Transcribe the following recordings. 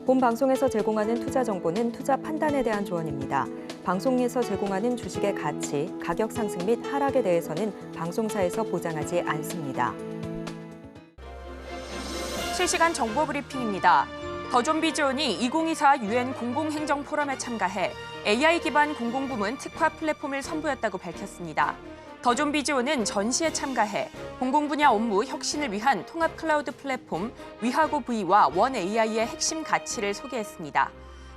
본 방송에서 제공하는 투자 정보는 투자 판단에 대한 조언입니다. 방송에서 제공하는 주식의 가치, 가격 상승 및 하락에 대해서는 방송사에서 보장하지 않습니다. 실시간 정보 브리핑입니다. 더존비즈온이 2024 UN 공공행정 포럼에 참가해 AI 기반 공공부문 특화 플랫폼을 선보였다고 밝혔습니다. 더존비즈온은 전시에 참가해 공공 분야 업무 혁신을 위한 통합 클라우드 플랫폼 위하고 V와 원 AI의 핵심 가치를 소개했습니다.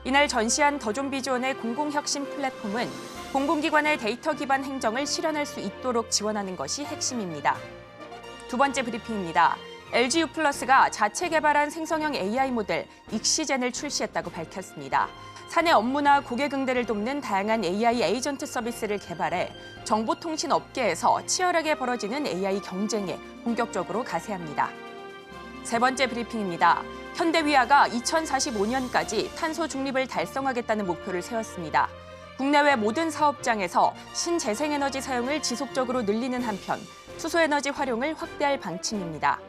이날 전시한 더존비즈온의 공공혁신 플랫폼은 공공기관의 데이터 기반 행정을 실현할 수 있도록 지원하는 것이 핵심입니다. 두 번째 브리핑입니다. LG유플러스가 자체 개발한 생성형 AI 모델 익시젠을 출시했다고 밝혔습니다. 사내 업무나 고객 응대를 돕는 다양한 AI 에이전트 서비스를 개발해 정보통신 업계에서 치열하게 벌어지는 AI 경쟁에 본격적으로 가세합니다. 세 번째 브리핑입니다. 현대위아가 2045년까지 탄소 중립을 달성하겠다는 목표를 세웠습니다. 국내외 모든 사업장에서 신재생에너지 사용을 지속적으로 늘리는 한편 수소에너지 활용을 확대할 방침입니다.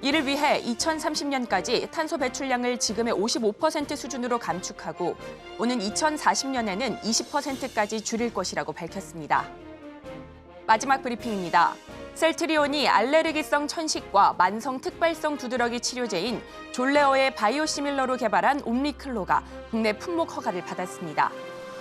이를 위해 2030년까지 탄소 배출량을 지금의 55% 수준으로 감축하고 오는 2040년에는 20%까지 줄일 것이라고 밝혔습니다. 마지막 브리핑입니다. 셀트리온이 알레르기성 천식과 만성 특발성 두드러기 치료제인 졸레어의 바이오시밀러로 개발한 옴니클로가 국내 품목 허가를 받았습니다.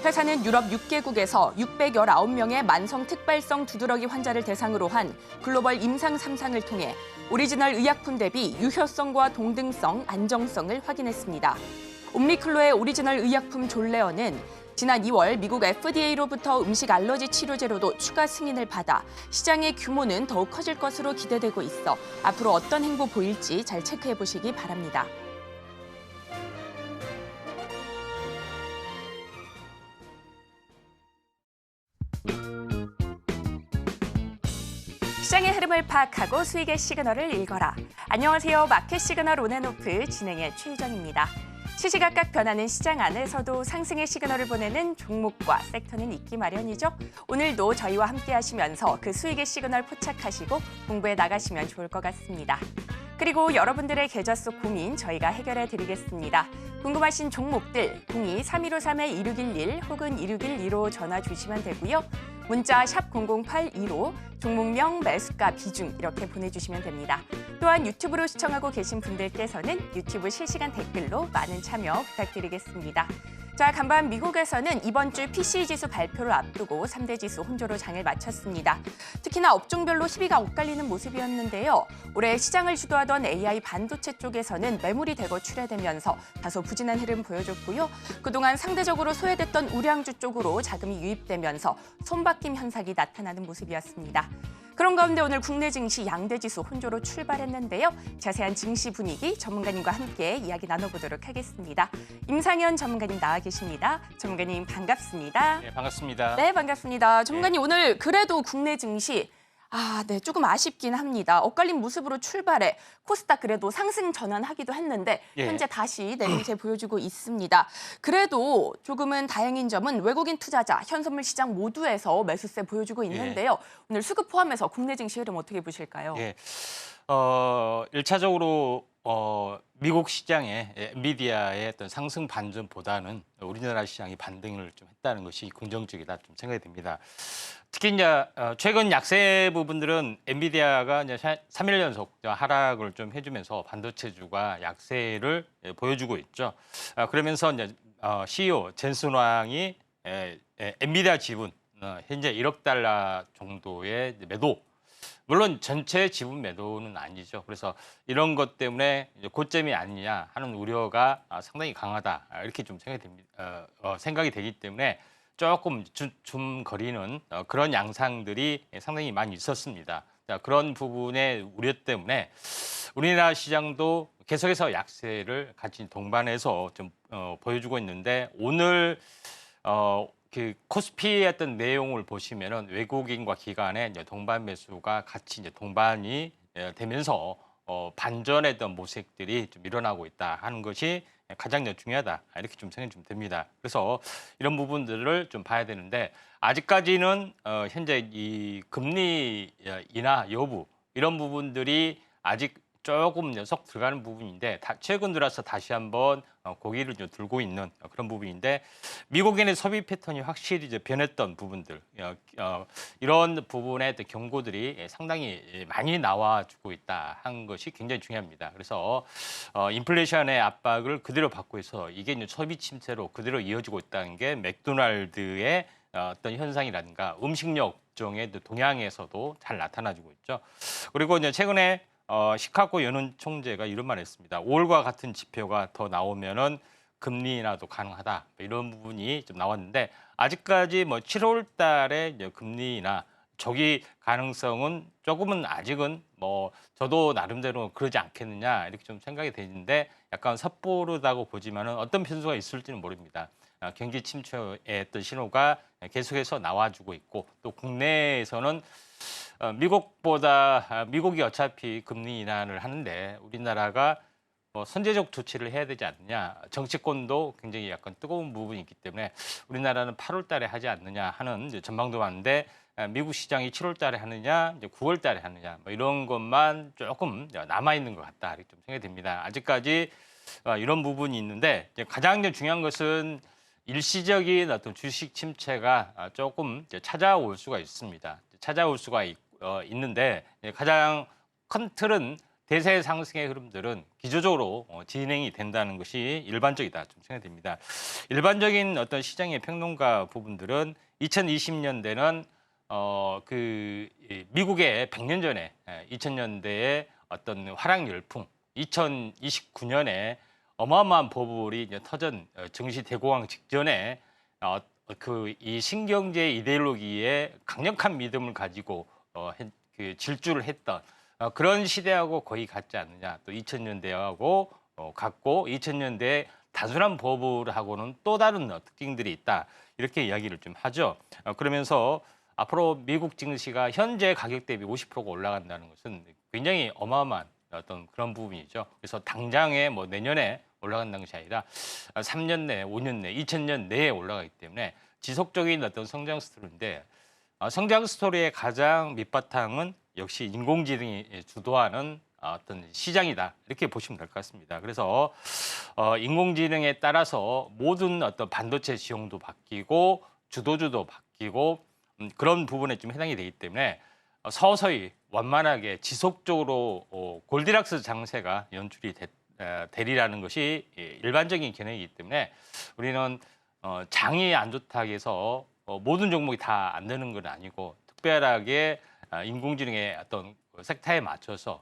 회사는 유럽 6개국에서 619명의 만성 특발성 두드러기 환자를 대상으로 한 글로벌 임상 3상을 통해 오리지널 의약품 대비 유효성과 동등성, 안정성을 확인했습니다. 옴니클로의 오리지널 의약품 졸레어는 지난 2월 미국 FDA로부터 음식 알러지 치료제로도 추가 승인을 받아 시장의 규모는 더욱 커질 것으로 기대되고 있어 앞으로 어떤 행보 보일지 잘 체크해 보시기 바랍니다. 시장의 흐름을 파악하고 수익의 시그널을 읽어라. 안녕하세요. 마켓 시그널 온앤오프 진행의 최유정입니다. 시시각각 변하는 시장 안에서도 상승의 시그널을 보내는 종목과 섹터는 있기 마련이죠. 오늘도 저희와 함께 하시면서 그 수익의 시그널 포착하시고 공부해 나가시면 좋을 것 같습니다. 그리고 여러분들의 계좌 속 고민 저희가 해결해 드리겠습니다. 궁금하신 종목들 02-3153-2611 혹은 2612로 전화 주시면 되고요. 문자 샵 0082로 종목명, 매수가, 비중 이렇게 보내주시면 됩니다. 또한 유튜브로 시청하고 계신 분들께서는 유튜브 실시간 댓글로 많은 참여 부탁드리겠습니다. 자, 간밤 미국에서는 이번 주 PCE 지수 발표를 앞두고 3대 지수 혼조로 장을 마쳤습니다. 특히나 업종별로 희비가 엇갈리는 모습이었는데요. 올해 시장을 주도하던 AI 반도체 쪽에서는 매물이 대거 출회되면서 다소 부진한 흐름 보여줬고요. 그동안 상대적으로 소외됐던 우량주 쪽으로 자금이 유입되면서 손바뀜 현상이 나타나는 모습이었습니다. 그런 가운데 오늘 국내 증시 양대 지수 혼조로 출발했는데요. 자세한 증시 분위기 전문가님과 함께 이야기 나눠보도록 하겠습니다. 임상현 전문가님 나와 계십니다. 전문가님 반갑습니다. 네, 반갑습니다. 네, 반갑습니다. 전문가님 오늘 그래도 국내 증시 조금 아쉽긴 합니다. 엇갈린 모습으로 출발해 코스닥 그래도 상승 전환하기도 했는데 현재 다시 내림세 보여주고 있습니다. 그래도 조금은 다행인 점은 외국인 투자자, 현선물 시장 모두에서 매수세 보여주고 있는데요. 오늘 수급 포함해서 국내 증시 흐름 어떻게 보실까요? 1차적으로 미국 시장의 엔비디아의 어떤 상승 반전보다는 우리나라 시장이 반등을 좀 했다는 것이 긍정적이다 좀 생각이 듭니다. 특히 이제 최근 약세 부분들은 엔비디아가 이제 3일 연속 하락을 좀 해주면서 반도체주가 약세를 보여주고 있죠. 그러면서 이제 CEO 젠슨 왕이 엔비디아 지분 현재 1억 달러 정도의 매도. 물론 전체 지분 매도는 아니죠. 그래서 이런 것 때문에 이제 고점이 아니냐 하는 우려가 상당히 강하다 이렇게 좀 생각이 되기 때문에 조금 줌거리는 그런 양상들이 상당히 많이 있었습니다. 자, 그런 부분의 우려 때문에 우리나라 시장도 계속해서 약세를 같이 동반해서 좀 보여주고 있는데 오늘 그 코스피의 어떤 내용을 보시면은 외국인과 기관의 이제 동반 매수가 같이 이제 동반이 되면서 반전의 어떤 모색들이 좀 일어나고 있다 하는 것이 가장 중요하다 이렇게 좀 생각이 좀 됩니다. 그래서 이런 부분들을 좀 봐야 되는데 아직까지는 현재 이 금리 인하 여부 이런 부분들이 아직 조금 쏙 들어가는 부분인데 최근 들어서 다시 한번 고개를 좀 들고 있는 그런 부분인데 미국인의 소비 패턴이 확실히 이제 변했던 부분들 이런 부분의 경고들이 상당히 많이 나와주고 있다 한 것이 굉장히 중요합니다. 그래서 인플레이션의 압박을 그대로 받고 있어 이게 이제 소비 침체로 그대로 이어지고 있다는 게 맥도날드의 어떤 현상이라든가 음식료 업종의 동향에서도 잘 나타나주고 있죠. 그리고 이제 최근에 시카고 연은 총재가 이런 말을 했습니다. 5월과 같은 지표가 더 나오면은 금리 인하도 가능하다. 이런 부분이 좀 나왔는데 아직까지 뭐 7월 달에 이제 금리 인하 저기 가능성은 조금은 아직은 뭐 저도 나름대로 그러지 않겠느냐 이렇게 좀 생각이 되는데 약간 섣부르다고 보지만은 어떤 변수가 있을지는 모릅니다. 경기 침체의 어떤 신호가 계속해서 나와주고 있고 또 국내에서는 미국이 어차피 금리 인하를 하는데 우리나라가 뭐 선제적 조치를 해야 되지 않느냐. 정치권도 굉장히 약간 뜨거운 부분이 있기 때문에 우리나라는 8월 달에 하지 않느냐 하는 이제 전망도 많은데 미국 시장이 7월 달에 하느냐, 이제 9월 달에 하느냐 뭐 이런 것만 조금 남아 있는 것 같다 이렇게 좀 생각이 듭니다. 아직까지 이런 부분이 있는데 이제 가장 중요한 것은 일시적인 어떤 주식 침체가 조금 찾아올 수가 있습니다. 찾아올 수가 있는데 가장 큰 틀은 대세 상승의 흐름들은 기조적으로 진행이 된다는 것이 일반적이다 좀 생각이 됩니다. 일반적인 어떤 시장의 평론가 부분들은 2020년대는 그 미국의 100년 전에 2000년대의 어떤 화랑 열풍, 2029년에 어마어마한 버블이 이제 터전 증시 대공황 직전에 그 이 신경제 이데올로기에 강력한 믿음을 가지고 그 질주를 했던 그런 시대하고 거의 같지 않느냐. 또 2000년대하고 같고 2000년대 단순한 버블하고는 또 다른 특징들이 있다. 이렇게 이야기를 좀 하죠. 그러면서 앞으로 미국 증시가 현재 가격 대비 50%가 올라간다는 것은 굉장히 어마어마한 어떤 그런 부분이죠. 그래서 당장에 뭐 내년에 올라간다는 것이 아니라 3년 내, 5년 내, 2000년 내에 올라가기 때문에 지속적인 어떤 성장 스토리인데 성장 스토리의 가장 밑바탕은 역시 인공지능이 주도하는 어떤 시장이다 이렇게 보시면 될 것 같습니다. 그래서 인공지능에 따라서 모든 어떤 반도체 지형도 바뀌고 주도주도 바뀌고 그런 부분에 좀 해당이 되기 때문에 서서히 완만하게 지속적으로 골디락스 장세가 연출이 되리라는 것이 일반적인 견해이기 때문에 우리는 장이 안 좋다고 해서 모든 종목이 다 안 되는 건 아니고 특별하게 인공지능의 어떤 섹터에 맞춰서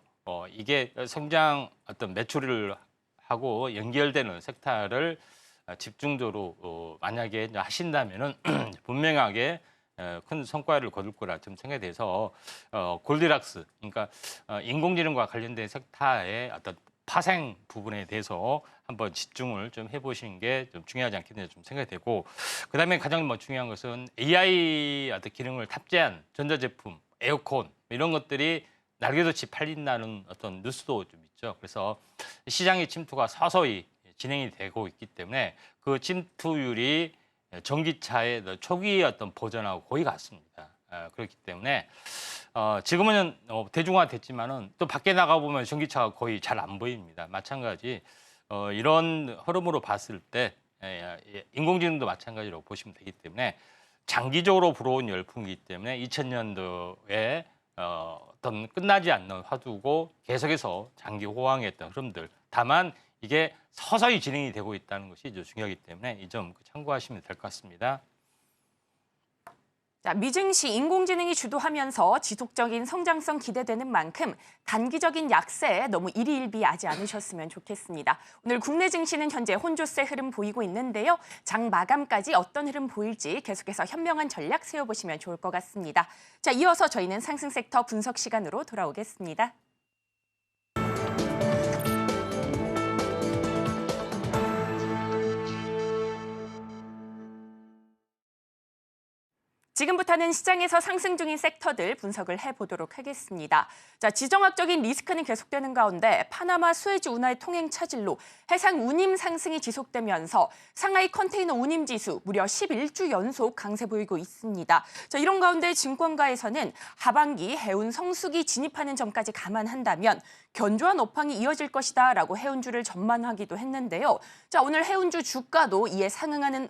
이게 성장 어떤 매출을 하고 연결되는 섹터를 집중적으로 만약에 하신다면은 분명하게 큰 성과를 거둘 거라 좀 생각이 돼서 골디락스 그러니까 인공지능과 관련된 섹터의 어떤 파생 부분에 대해서 한번 집중을 좀 해보시는 게 좀 중요하지 않겠냐 좀 생각이 되고 그다음에 가장 뭐 중요한 것은 AI 어떤 기능을 탑재한 전자제품, 에어컨 이런 것들이 날개도치 팔린다는 어떤 뉴스도 좀 있죠. 그래서 시장의 침투가 서서히 진행이 되고 있기 때문에 그 침투율이 전기차의 초기 어떤 버전하고 거의 같습니다. 그렇기 때문에 지금은 대중화됐지만은 또 밖에 나가 보면 전기차가 거의 잘 안 보입니다. 마찬가지 이런 흐름으로 봤을 때 인공지능도 마찬가지로 보시면 되기 때문에 장기적으로 불어온 열풍이기 때문에 2000년도에 어떤 끝나지 않는 화두고 계속해서 장기 호황의 어떤 흐름들 다만 이게 서서히 진행이 되고 있다는 것이 중요하기 때문에 이 점 참고하시면 될 것 같습니다. 자, 미증시 인공지능이 주도하면서 지속적인 성장성 기대되는 만큼 단기적인 약세에 너무 일희일비하지 않으셨으면 좋겠습니다. 오늘 국내 증시는 현재 혼조세 흐름 보이고 있는데요. 장 마감까지 어떤 흐름 보일지 계속해서 현명한 전략 세워보시면 좋을 것 같습니다. 자, 이어서 저희는 상승 섹터 분석 시간으로 돌아오겠습니다. 지금부터는 시장에서 상승 중인 섹터들 분석을 해보도록 하겠습니다. 자, 지정학적인 리스크는 계속되는 가운데 파나마 수에즈 운하의 통행 차질로 해상 운임 상승이 지속되면서 상하이 컨테이너 운임 지수 무려 11주 연속 강세 보이고 있습니다. 자, 이런 가운데 증권가에서는 하반기 해운 성수기 진입하는 점까지 감안한다면 견조한 업황이 이어질 것이다라고 해운주를 전망하기도 했는데요. 자, 오늘 해운주 주가도 이에 상응하는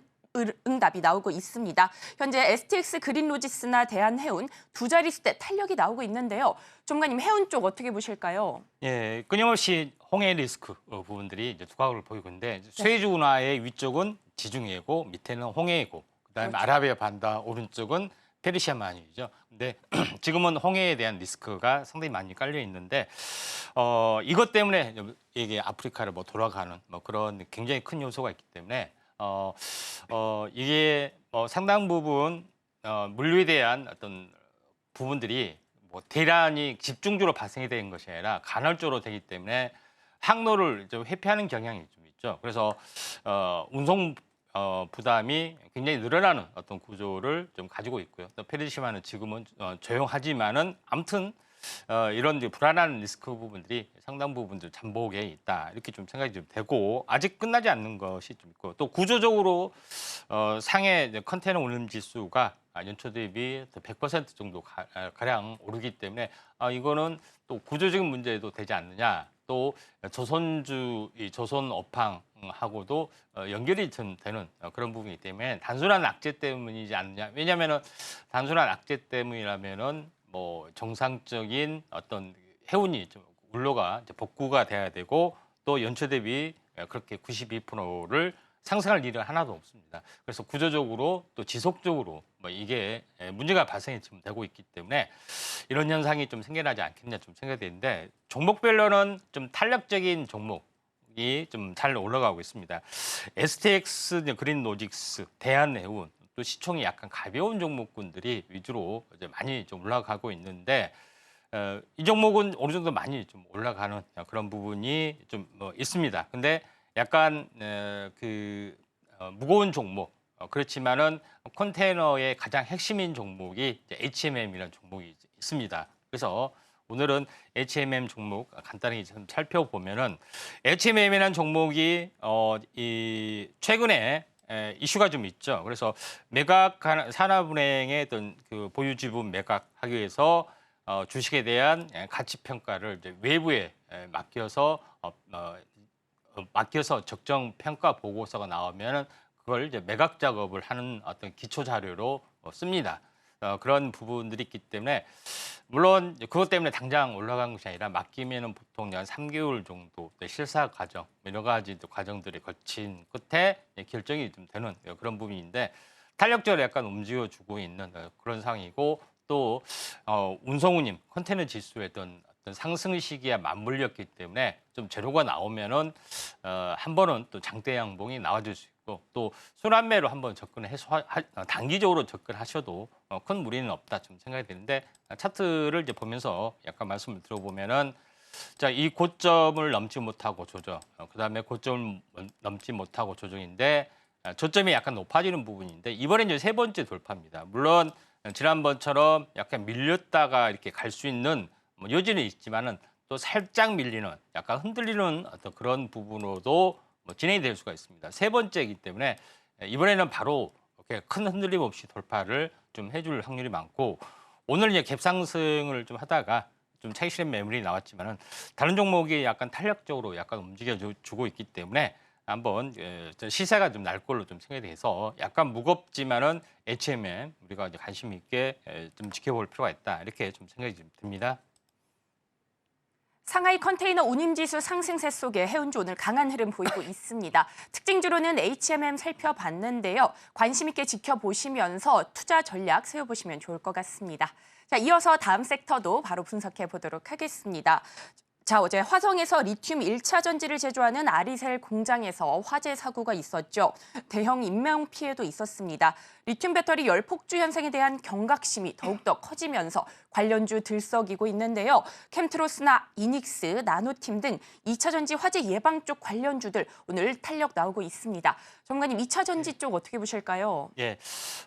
응답이 나오고 있습니다. 현재 STX 그린로지스나 대한해운 두 자릿수대 탄력이 나오고 있는데요. 전문가님, 해운 쪽 어떻게 보실까요? 예, 끊임없이 홍해 리스크 부분들이 이제 두각을 보이고 있는데 수에즈 운하의 위쪽은 지중해고 밑에는 홍해이고 그다음에 그렇죠. 아라비아 반도 오른쪽은 페르시아만이죠. 근데 지금은 홍해에 대한 리스크가 상당히 많이 깔려 있는데 이것 때문에 이게 아프리카를 뭐 돌아가는 뭐 그런 굉장히 큰 요소가 있기 때문에 이게 상당 부분 물류에 대한 어떤 부분들이 뭐 대란이 집중적으로 발생이 된 것이 아니라 간헐적으로 되기 때문에 항로를 좀 회피하는 경향이 좀 있죠. 그래서 운송 부담이 굉장히 늘어나는 어떤 구조를 좀 가지고 있고요. 또 페르시아만은 지금은 조용하지만은 아무튼 이런 이제 불안한 리스크 부분들이 상당 부분들 잠복에 있다 이렇게 좀 생각이 좀 되고 아직 끝나지 않는 것이 좀 있고 또 구조적으로 상해 컨테이너 운임 지수가 연초 대비 100% 정도 가량 오르기 때문에 이거는 또 구조적인 문제도 되지 않느냐. 또 조선주 이 조선 업황하고도 연결이 좀 되는 그런 부분이기 때문에 단순한 악재 때문이지 않느냐. 왜냐하면은 단순한 악재 때문이라면은 뭐 정상적인 어떤 해운이 좀 울로가 이제 복구가 돼야 되고 또 연초 대비 그렇게 92%를 상승할 일은 하나도 없습니다. 그래서 구조적으로 또 지속적으로 뭐 이게 문제가 발생이 지금 되고 있기 때문에 이런 현상이 좀 생겨나지 않겠냐 좀 생각이 되는데 종목별로는 좀 탄력적인 종목이 좀 잘 올라가고 있습니다. STX, 그린로직스, 대한해운 또 시총이 약간 가벼운 종목군들이 위주로 이제 많이 좀 올라가고 있는데 이 종목은 어느 정도 많이 좀 올라가는 그런 부분이 좀 있습니다. 근데 약간 무거운 종목 그렇지만은 컨테이너의 가장 핵심인 종목이 HMM이라는 종목이 있습니다. 그래서 오늘은 HMM 종목 간단히 좀 살펴보면은 HMM이라는 종목이 최근에 이슈가 좀 있죠. 그래서 매각 산하은행의 어떤 그 보유 지분 매각하기 위해서 주식에 대한 가치 평가를 이제 외부에 맡겨서 적정 평가 보고서가 나오면 그걸 이제 매각 작업을 하는 어떤 기초 자료로 씁니다. 그런 부분들이 있기 때문에 물론 그것 때문에 당장 올라간 것이 아니라 맡기면은 보통 한 3개월 정도 실사 과정 여러 가지 과정들이 거친 끝에 결정이 좀 되는 그런 부분인데 탄력적으로 약간 움직여주고 있는 그런 상황이고 또 운송운임 컨테이너 지수의 어떤 상승 시기에 맞물렸기 때문에 좀 재료가 나오면은 한 번은 또 장대 양봉이 나와줄 수 있고 또 순환매로 한번 단기적으로 접근하셔도 큰 무리는 없다 좀 생각이 되는데 차트를 이제 보면서 약간 말씀을 들어보면은 자, 이 고점을 넘지 못하고 조정, 그다음에 고점을 넘지 못하고 조정인데 저점이 약간 높아지는 부분인데 이번에 이제 세 번째 돌파입니다. 물론 지난번처럼 약간 밀렸다가 이렇게 갈 수 있는 여지는 있지만은 또 살짝 밀리는 약간 흔들리는 어떤 그런 부분으로도 진행이 될 수가 있습니다. 세 번째이기 때문에 이번에는 바로 이렇게 큰 흔들림 없이 돌파를 좀 해줄 확률이 많고 오늘 이제 갭상승을 좀 하다가 좀 차익 실현 매물이 나왔지만은 다른 종목이 약간 탄력적으로 약간 움직여주고 있기 때문에 한번 시세가 좀 날 걸로 좀 생각이 돼서 약간 무겁지만은 HMM 우리가 이제 관심 있게 좀 지켜볼 필요가 있다 이렇게 좀 생각이 좀 듭니다. 상하이 컨테이너 운임지수 상승세 속에 해운주 오늘 강한 흐름 보이고 있습니다. 특징주로는 HMM 살펴봤는데요. 관심 있게 지켜보시면서 투자 전략 세워보시면 좋을 것 같습니다. 자, 이어서 다음 섹터도 바로 분석해 보도록 하겠습니다. 자, 어제 화성에서 리튬 1차 전지를 제조하는 아리셀 공장에서 화재 사고가 있었죠. 대형 인명 피해도 있었습니다. 리튬 배터리 열 폭주 현상에 대한 경각심이 더욱더 커지면서 관련주 들썩이고 있는데요. 캠트로스나 이닉스, 나노팀 등 2차 전지 화재 예방 쪽 관련주들 오늘 탄력 나오고 있습니다. 전문가님, 2차 전지 쪽 어떻게 보실까요? 예,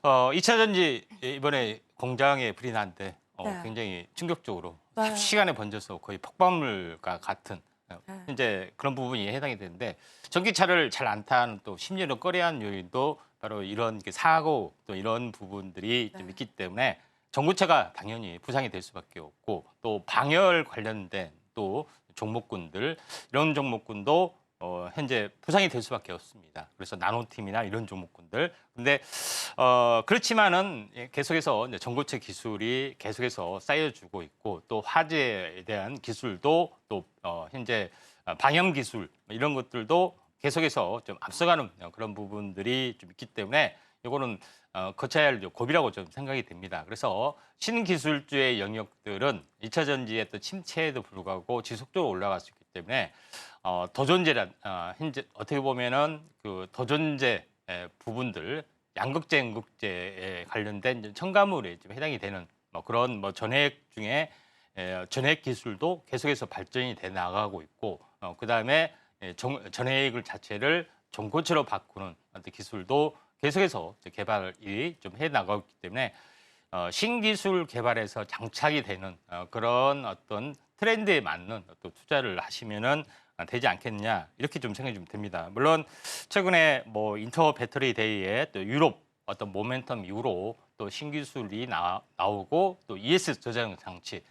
2차 전지 이번에 공장에 불이 났는데 네. 굉장히 충격적으로 네. 시간에 번져서 거의 폭발물과 같은 네. 이제 그런 부분이 해당이 되는데 전기차를 잘 안 타는 또 심리를 꺼려한 요인도 바로 이런 사고 또 이런 부분들이 좀 있기 때문에 전구체가 당연히 부상이 될 수밖에 없고 또 방열 관련된 또 종목군들 이런 종목군도 현재 부상이 될 수밖에 없습니다. 그래서 나노팀이나 이런 종목군들. 근데 그렇지만은 계속해서 이제 전고체 기술이 계속해서 쌓여주고 있고 또 화재에 대한 기술도 또 현재 방염 기술 이런 것들도 계속해서 좀 앞서가는 그런 부분들이 좀 있기 때문에 이거는 거쳐야 할 고비라고 좀 생각이 됩니다. 그래서 신기술주의 영역들은 2차 전지의 또 침체에도 불구하고 지속적으로 올라갈 수 있기 때문에 도전제란 현재 어떻게 보면은 그 도전제 부분들 양극재, 음극재에 관련된 이제 첨가물에 좀 해당이 되는 그런 전해액 중에 전해액 기술도 계속해서 발전이 돼 나가고 있고 그다음에 전해액을 자체를 전고체로 바꾸는 어떤 기술도 계속해서 개발이 좀 해 나가고 있기 때문에 신기술 개발에서 장착이 되는 그런 어떤 트렌드에 맞는 또 투자를 하시면은 되지 않겠느냐 이렇게 좀 생각이 좀 됩니다. 물론 최근에 인터 배터리 데이에 또 유럽 어떤 모멘텀 이후로 또 신기술이 나오고 또 ES 저장 장치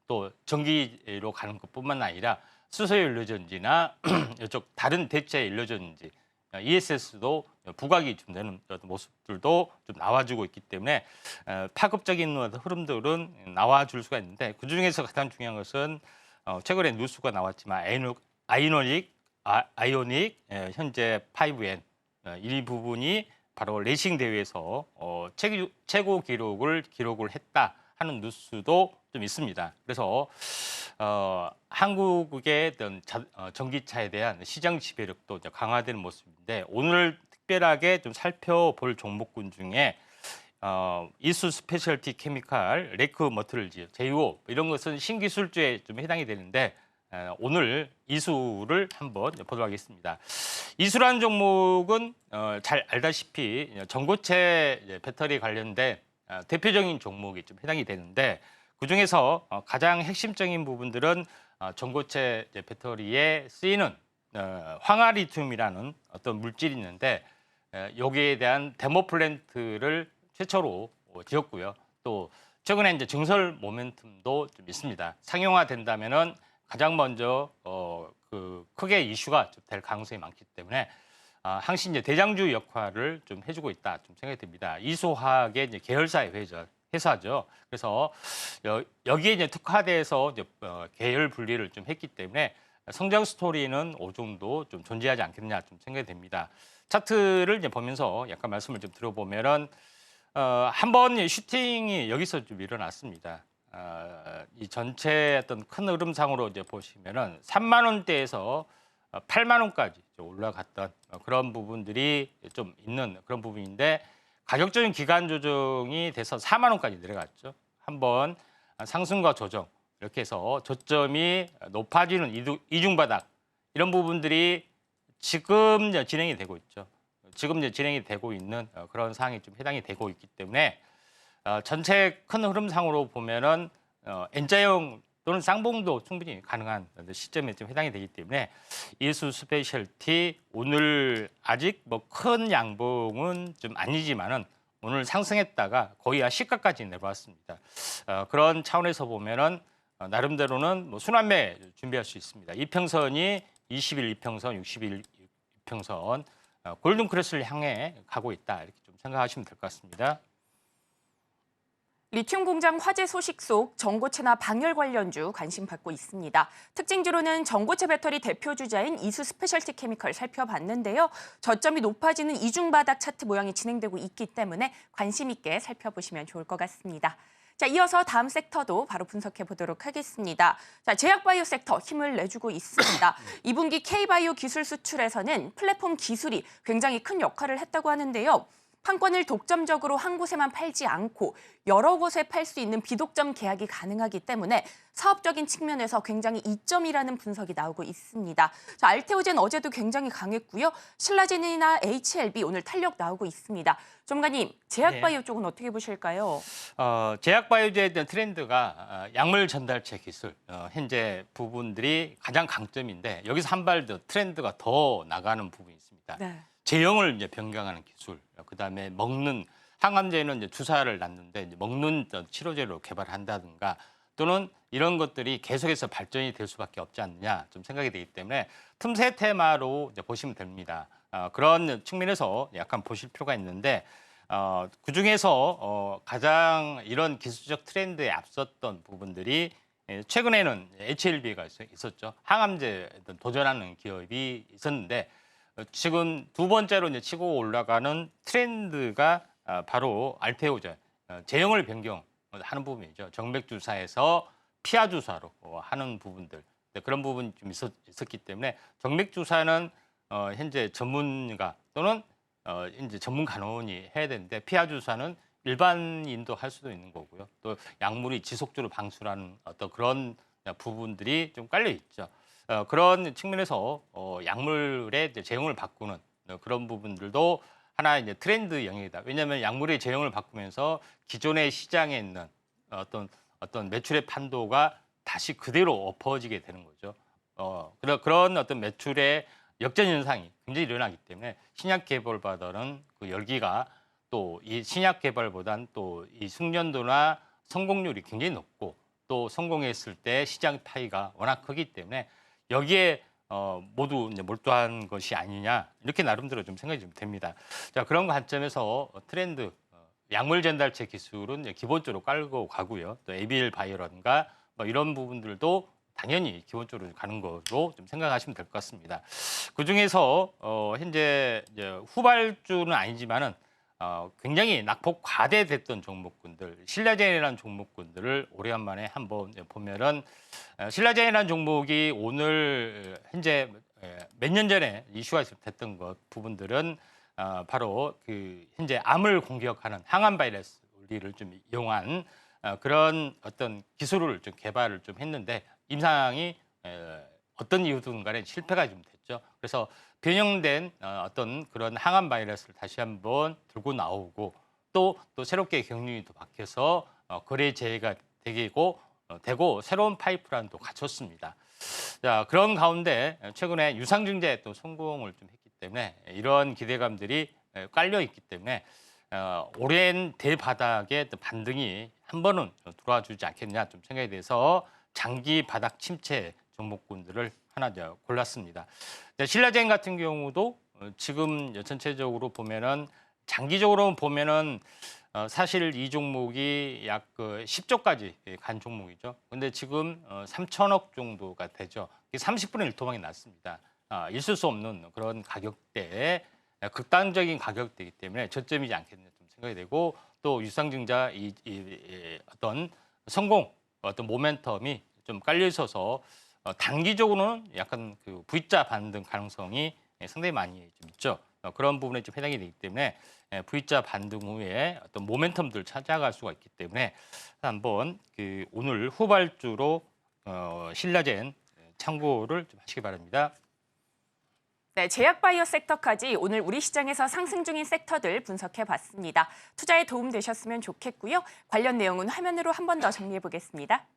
또 전기로 가는 것뿐만 아니라 수소 연료전지나 이쪽 다른 대체 연료전지 ESS도 부각이 좀 되는 모습들도 좀 나와주고 있기 때문에 파급적인 흐름들은 나와줄 수가 있는데 그 중에서 가장 중요한 것은 최근에 뉴스가 나왔지만 아이오닉 현재 5N 이 부분이 바로 레이싱 대회에서 최고 기록을 했다 하는 뉴스도 좀 있습니다. 그래서 한국의 어떤 전기차에 대한 시장 지배력도 강화되는 모습인데 오늘 특별하게 좀 살펴볼 종목군 중에 이수 스페셜티 케미칼, 레크 머틀즈, 제이오 이런 것은 신기술주에 좀 해당이 되는데 오늘 이수를 한번 보도록 하겠습니다. 이수라는 종목은 잘 알다시피 전고체 배터리 관련된 대표적인 종목이 좀 해당이 되는데 그중에서 가장 핵심적인 부분들은 전고체 배터리에 쓰이는 황화리튬이라는 어떤 물질이 있는데 여기에 대한 데모 플랜트를 최초로 지었고요. 또 최근에 이제 증설 모멘텀도 좀 있습니다. 상용화된다면은 가장 먼저 크게 이슈가 좀 될 가능성이 많기 때문에 항시 이제 대장주 역할을 좀 해주고 있다 좀 생각이 듭니다. 이수화학의 이제 계열사의 회사죠. 그래서 여기에 이제 특화돼서 이제 계열 분리를 좀 했기 때문에 성장 스토리는 어느 정도 좀 존재하지 않겠느냐 좀 생각이 됩니다. 차트를 이제 보면서 약간 말씀을 좀 드려보면은 한번 슈팅이 여기서 좀 일어났습니다. 이 전체 어떤 큰 흐름상으로 이제 보시면은 3만 원대에서 8만 원까지 올라갔던 그런 부분들이 좀 있는 그런 부분인데 가격적인 기간 조정이 돼서 4만 원까지 내려갔죠. 한번 상승과 조정 이렇게 해서 저점이 높아지는 이중바닥 이런 부분들이 지금 진행이 되고 있죠. 지금 진행이 되고 있는 그런 상황이 좀 해당이 되고 있기 때문에 전체 큰 흐름상으로 보면은 N자형 또는 쌍봉도 충분히 가능한 시점에 좀 해당이 되기 때문에 이수 스페셜티 오늘 아직 큰 양봉은 좀 아니지만은 오늘 상승했다가 거의 한 시가까지 내려왔습니다. 그런 차원에서 보면은 나름대로는 순환매 준비할 수 있습니다. 이평선이 20일 이평선, 60일 이평선 골든 크로스를 향해 가고 있다 이렇게 좀 생각하시면 될 것 같습니다. 리튬 공장 화재 소식 속 전고체나 방열 관련주 관심 받고 있습니다. 특징주로는 전고체 배터리 대표 주자인 이수 스페셜티 케미컬 살펴봤는데요. 저점이 높아지는 이중바닥 차트 모양이 진행되고 있기 때문에 관심 있게 살펴보시면 좋을 것 같습니다. 자, 이어서 다음 섹터도 바로 분석해 보도록 하겠습니다. 자, 제약바이오 섹터 힘을 내주고 있습니다. 2분기 K바이오 기술 수출에서는 플랫폼 기술이 굉장히 큰 역할을 했다고 하는데요. 판권을 독점적으로 한 곳에만 팔지 않고 여러 곳에 팔 수 있는 비독점 계약이 가능하기 때문에 사업적인 측면에서 굉장히 이점이라는 분석이 나오고 있습니다. 자, 알테오젠 어제도 굉장히 강했고요. 신라젠이나 HLB 오늘 탄력 나오고 있습니다. 전문가님, 제약바이오 쪽은 어떻게 보실까요? 제약바이오제에 대한 트렌드가 약물 전달체 기술, 현재 부분들이 가장 강점인데 여기서 한 발 더 트렌드가 더 나가는 부분이 있습니다. 네. 제형을 이제 변경하는 기술, 그다음에 먹는 항암제는 이제 주사를 놨는데 이제 먹는 치료제로 개발한다든가 또는 이런 것들이 계속해서 발전이 될 수밖에 없지 않느냐 좀 생각이 되기 때문에 틈새 테마로 이제 보시면 됩니다. 그런 측면에서 약간 보실 필요가 있는데 그 중에서 가장 이런 기술적 트렌드에 앞섰던 부분들이 최근에는 HLB가 있었죠. 항암제 도전하는 기업이 있었는데 지금 두 번째로 이제 치고 올라가는 트렌드가 바로 알테오젠, 제형을 변경하는 부분이죠. 정맥 주사에서 피하 주사로 하는 부분들, 그런 부분이 좀 있었기 때문에 정맥 주사는 현재 전문가 또는 이제 전문 간호원이 해야 되는데 피하 주사는 일반인도 할 수도 있는 거고요. 또 약물이 지속적으로 방출하는 어떤 그런 부분들이 좀 깔려 있죠. 그런 측면에서 약물의 제형을 바꾸는 그런 부분들도 하나의 이제 트렌드 영역이다. 왜냐하면 약물의 제형을 바꾸면서 기존의 시장에 있는 어떤 매출의 판도가 다시 그대로 엎어지게 되는 거죠. 그런 어떤 매출의 역전 현상이 굉장히 일어나기 때문에 신약 개발보다는 그 열기가 또 이 신약 개발보다는 또 이 숙련도나 성공률이 굉장히 높고 또 성공했을 때 시장 파이가 워낙 크기 때문에 여기에 모두 이제 몰두한 것이 아니냐 이렇게 나름대로 좀 생각이 좀 됩니다. 자, 그런 관점에서 트렌드 약물 전달체 기술은 이제 기본적으로 깔고 가고요. 또 ABL 바이오라든가 뭐 이런 부분들도 당연히 기본적으로 가는 거로 좀 생각하시면 될 것 같습니다. 그 중에서 현재 이제 후발주는 아니지만은 굉장히 낙폭 과대됐던 종목군들, 신라젠이라는 종목군들을 오래간만에 한번 보면은 신라젠이라는 종목이 오늘 현재 몇 년 전에 이슈가 됐던 부분들은 바로 그 현재 암을 공격하는 항암 바이러스를 좀 이용한 그런 어떤 기술을 좀 개발을 좀 했는데 임상이 어떤 이유든 간에 실패가 좀 됐죠. 그래서 변형된 어떤 그런 항암 바이러스를 다시 한번 들고 나오고 또 새롭게 경륜이 또 바뀌어서 거래 재해가 되고 새로운 파이프라인도 갖췄습니다. 자, 그런 가운데 최근에 유상증자에 또 성공을 좀 했기 때문에 이런 기대감들이 깔려 있기 때문에 오랜 대바닥의 반등이 한 번은 들어와 주지 않겠냐 좀 생각이 돼서 장기 바닥 침체 종목군들을 하나 골랐습니다. 신라젠 같은 경우도 지금 전체적으로 보면은 장기적으로 보면은 사실 이 종목이 약 10조까지 간 종목이죠. 근데 지금 3천억 정도가 되죠. 30분의 1 토막이 났습니다. 있을 수 없는 그런 가격대에 극단적인 가격대이기 때문에 저점이지 않겠냐 좀 생각이 되고 또 유상증자 어떤 성공 어떤 모멘텀이 좀 깔려 있어서 단기적으로는 약간 그 V자 반등 가능성이 상당히 많이 좀 있죠. 그런 부분에 좀 해당이 되기 때문에 V자 반등 후에 어떤 모멘텀들 찾아갈 수가 있기 때문에 한번 그 오늘 후발주로 신라젠 참고를 좀 하시기 바랍니다. 네, 제약바이오 섹터까지 오늘 우리 시장에서 상승 중인 섹터들 분석해봤습니다. 투자에 도움 되셨으면 좋겠고요. 관련 내용은 화면으로 한 번 더 정리해보겠습니다.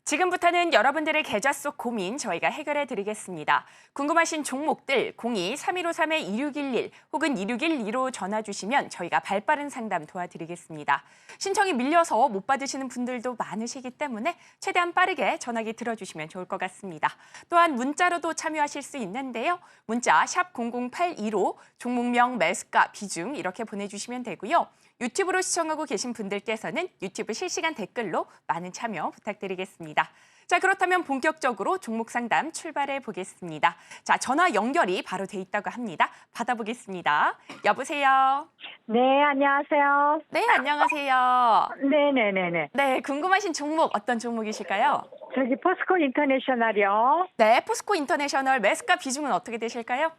지금부터는 여러분들의 계좌 속 고민 저희가 해결해 드리겠습니다. 궁금하신 종목들 02-3153-2611 혹은 2612로 전화 주시면 저희가 발빠른 상담 도와드리겠습니다. 신청이 밀려서 못 받으시는 분들도 많으시기 때문에 최대한 빠르게 전화기 들어주시면 좋을 것 같습니다. 또한 문자로도 참여하실 수 있는데요. 문자 샵 0082로 종목명, 매수가, 비중 이렇게 보내주시면 되고요. 유튜브로 시청하고 계신 분들께서는 유튜브 실시간 댓글로 많은 참여 부탁드리겠습니다. 자, 그렇다면 본격적으로 종목 상담 출발해 보겠습니다. 자, 전화 연결이 바로 돼 있다고 합니다. 받아보겠습니다. 여보세요? 네, 안녕하세요. 네, 안녕하세요. 네네네네. 네, 궁금하신 종목 어떤 종목이실까요? 저기 포스코 인터내셔널이요. 네, 포스코 인터내셔널 매수가 비중은 어떻게 되실까요?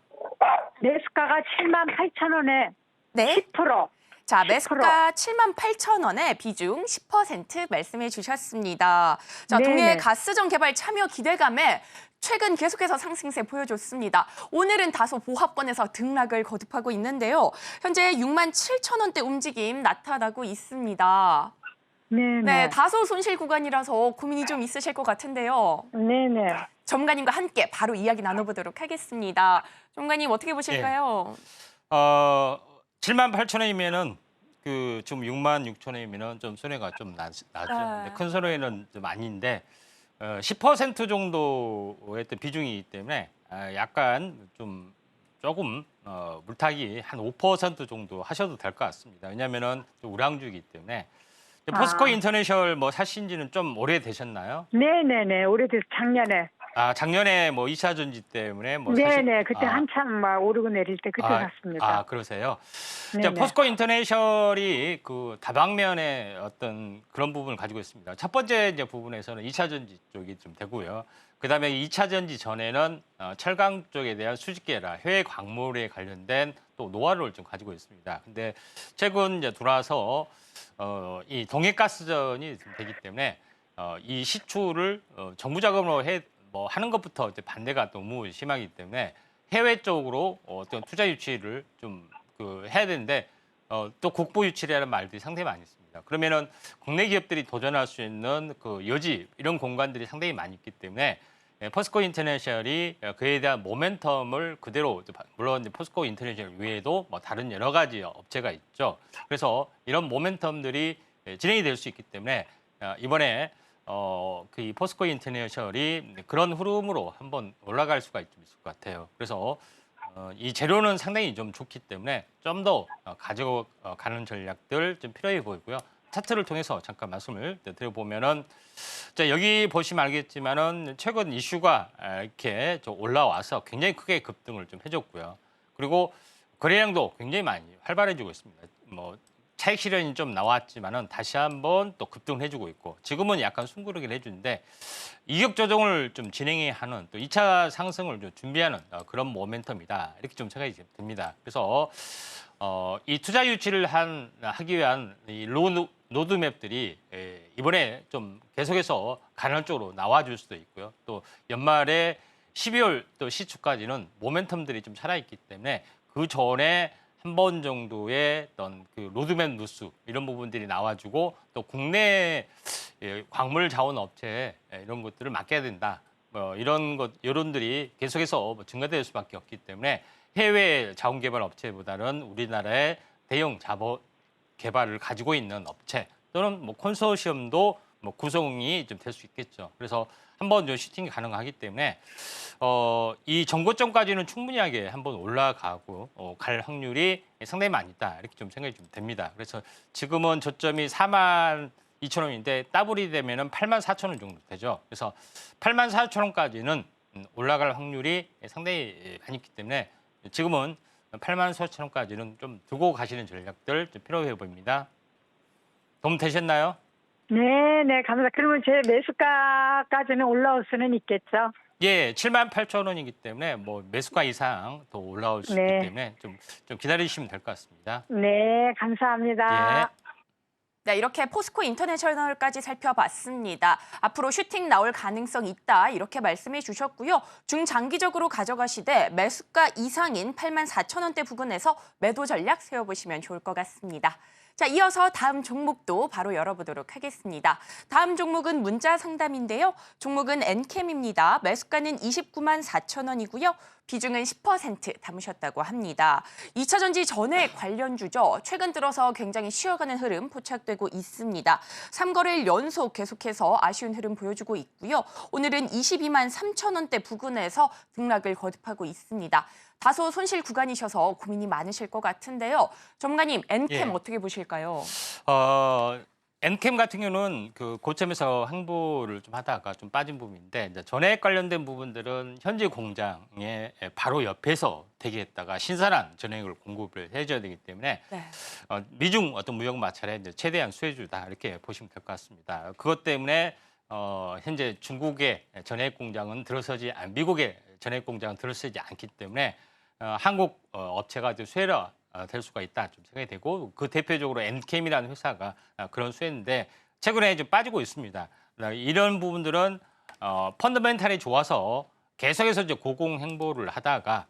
매수가가 78,000원에 네. 10%. 자, 10%. 매수가 78,000원에 비중 10% 말씀해 주셨습니다. 자, 네네. 동해 가스전 개발 참여 기대감에 최근 계속해서 상승세 보여줬습니다. 오늘은 다소 보합권에서 등락을 거듭하고 있는데요. 현재 67,000원대 움직임 나타나고 있습니다. 네네. 네, 다소 손실 구간이라서 고민이 좀 있으실 것 같은데요. 네네. 전문가님과 함께 바로 이야기 나눠보도록 하겠습니다. 전문가님 어떻게 보실까요? 78,000원이면은 그 지금 66,000원이면은 좀 손해가 좀 나죠. 근데 큰 손해는 좀 아닌데 10% 정도의 또 비중이기 때문에 약간 좀 조금 물타기 한 5% 정도 하셔도 될 것 같습니다. 왜냐하면은 우량주이기 때문에 포스코 인터내셔널 뭐 사신 지는 좀 오래 되셨나요? 네네네. 오래돼서 작년에. 작년에 뭐 2차 전지 때문에 뭐 네네. 그때 한참 막 오르고 내릴 때 그때 샀습니다. 그러세요. 자, 네네. 포스코 인터내셔널이 그 다방면의 어떤 그런 부분을 가지고 있습니다. 첫 번째 이제 부분에서는 2차 전지 쪽이 좀 되고요. 그다음에 2차 전지 전에는 철강 쪽에 대한 수직계라 해외 광물에 관련된 또 노하우를 좀 가지고 있습니다. 근데 최근 이제 들어와서 이 동해가스전이 좀 되기 때문에 이 시추를 정부 자금으로 하는 것부터 이제 반대가 너무 심하기 때문에 해외 쪽으로 어떤 투자 유치를 좀 해야 되는데 또 국부 유치라는 말들이 상당히 많이 있습니다. 그러면은 국내 기업들이 도전할 수 있는 그 여지 이런 공간들이 상당히 많이 있기 때문에 포스코 인터내셔널이 그에 대한 모멘텀을 그대로 물론 이제 포스코 인터내셔널 외에도 뭐 다른 여러 가지 업체가 있죠. 그래서 이런 모멘텀들이 진행이 될 수 있기 때문에 이번에 그 포스코 인터내셔널이 그런 흐름으로 한번 올라갈 수가 있을 것 같아요. 그래서 이 재료는 상당히 좀 좋기 때문에 좀 더 가져가는 전략들 좀 필요해 보이고요. 차트를 통해서 잠깐 말씀을 드려보면은 자, 여기 보시면 알겠지만은 최근 이슈가 이렇게 좀 올라와서 굉장히 크게 급등을 좀 해줬고요. 그리고 거래량도 굉장히 많이 활발해지고 있습니다. 뭐 차익 실현이 좀 나왔지만은 다시 한번 또 급등을 해주고 있고 지금은 약간 숨고르기를 해주는데 이격 조정을 좀 진행해야 하는 또 2차 상승을 좀 준비하는 그런 모멘텀이다 이렇게 좀 생각이 듭니다. 그래서 이 투자 유치를 하기 위한 이 로드맵들이 이번에 좀 계속해서 가는 쪽으로 나와줄 수도 있고요. 또 연말에 12월 또 시초까지는 모멘텀들이 좀 살아있기 때문에 그 전에 한 번 정도의 어떤 그 로드맵 뉴스 이런 부분들이 나와주고 또 국내 광물 자원 업체 이런 것들을 맡겨야 된다. 뭐 이런 것 여론들이 계속해서 증가될 수밖에 없기 때문에 해외 자원 개발 업체보다는 우리나라의 대형 자본 개발을 가지고 있는 업체 또는 뭐 컨소시엄도 뭐 구성이 좀 될 수 있겠죠. 그래서 한번 좀 슈팅이 가능하기 때문에 이 정고점까지는 충분하게 한번 올라가고 갈 확률이 상당히 많이 있다 이렇게 좀 생각이 좀 됩니다. 그래서 지금은 저점이 42,000원인데 더블이 되면은 84,000원 정도 되죠. 그래서 84,000원까지는 올라갈 확률이 상당히 많이 있기 때문에 지금은 84,000원까지는 좀 두고 가시는 전략들 좀 필요해 보입니다. 도움 되셨나요? 네네. 감사합니다. 그러면 제 매수가까지는 올라올 수는 있겠죠? 예, 78,000원이기 때문에 뭐 매수가 이상 더 올라올 수 있기 때문에 좀 기다리시면 될 것 같습니다. 네, 감사합니다. 예. 네, 이렇게 포스코 인터내셔널까지 살펴봤습니다. 앞으로 슈팅 나올 가능성이 있다 이렇게 말씀해 주셨고요. 중장기적으로 가져가시되 매수가 이상인 84,000원대 부근에서 매도 전략 세워보시면 좋을 것 같습니다. 자, 이어서 다음 종목도 바로 열어보도록 하겠습니다. 다음 종목은 문자 상담인데요. 종목은 엔캠입니다. 매수가는 29만 4천 원이고요. 비중은 10% 담으셨다고 합니다. 2차 전지 전액 관련주죠. 최근 들어서 굉장히 쉬어가는 흐름 포착되고 있습니다. 3거래일 연속 계속해서 아쉬운 흐름 보여주고 있고요. 오늘은 22만 3천 원대 부근에서 등락을 거듭하고 있습니다. 다소 손실 구간이셔서 고민이 많으실 것 같은데요. 전문가님, 엔캠 예. 어떻게 보실까요? 엔캠 같은 경우는 그 고점에서 항보를 좀 하다가 좀 빠진 부분인데 이제 전액 관련된 부분들은 현재 공장에 바로 옆에서 대기했다가 신선한 전액을 공급을 해줘야 되기 때문에 네. 미중 어떤 무역 마찰의 이제 최대한 수혜주다 이렇게 보시면 될 것 같습니다. 그것 때문에 현재 중국의 전액 공장은 미국의 전액 공장은 들어서지 않기 때문에 한국 업체가 좀 수혜라 될 수가 있다 좀 생각이 되고 그 대표적으로 엔캠이라는 회사가 그런 수혜인데 최근에 좀 빠지고 있습니다. 이런 부분들은 펀더멘탈이 좋아서 계속해서 이제 고공 행보를 하다가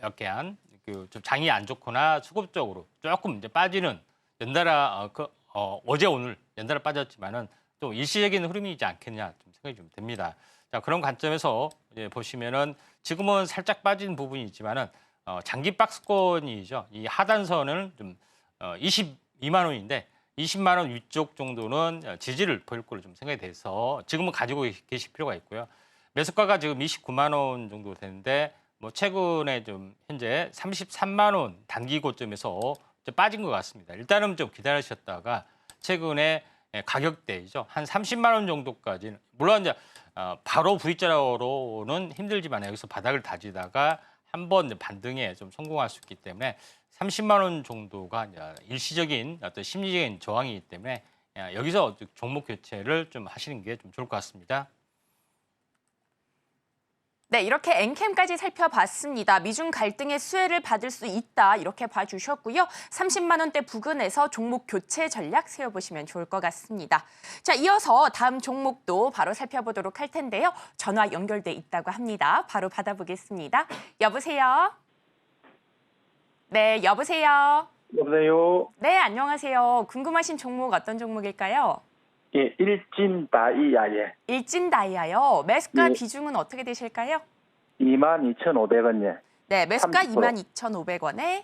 약간 좀 장이 안 좋거나 수급적으로 조금 이제 빠지는 연달아 어제 오늘 연달아 빠졌지만은 또 일시적인 흐름이지 않겠냐 좀 생각이 좀 됩니다. 자, 그런 관점에서 이제 보시면은 지금은 살짝 빠진 부분이 있지만은 장기 박스권이죠. 이 하단선은 좀 22만 원인데 20만 원 위쪽 정도는 지지를 보일 걸로 좀 생각이 돼서 지금은 가지고 계실 필요가 있고요. 매수가가 지금 29만 원 정도 되는데 뭐 최근에 좀 현재 33만 원 단기 고점에서 좀 빠진 것 같습니다. 일단은 좀 기다리셨다가 최근에 가격대이죠. 한 30만 원 정도까지는 물론 이제 바로 V자로는 힘들지만 여기서 바닥을 다지다가 한번 반등에 좀 성공할 수 있기 때문에 30만 원 정도가 일시적인 어떤 심리적인 저항이기 때문에 여기서 종목 교체를 좀 하시는 게 좀 좋을 것 같습니다. 네, 이렇게 엔캠까지 살펴봤습니다. 미중 갈등의 수혜를 받을 수 있다 이렇게 봐주셨고요. 30만 원대 부근에서 종목 교체 전략 세워보시면 좋을 것 같습니다. 자, 이어서 다음 종목도 바로 살펴보도록 할 텐데요. 전화 연결돼 있다고 합니다. 바로 받아보겠습니다. 여보세요? 네, 여보세요? 여보세요. 네, 안녕하세요. 궁금하신 종목 어떤 종목일까요? 예, 일진다이아예. 일진다이아요. 매수가 예. 비중은 어떻게 되실까요? 22,500원예. 네, 매수가 30%. 22,500원에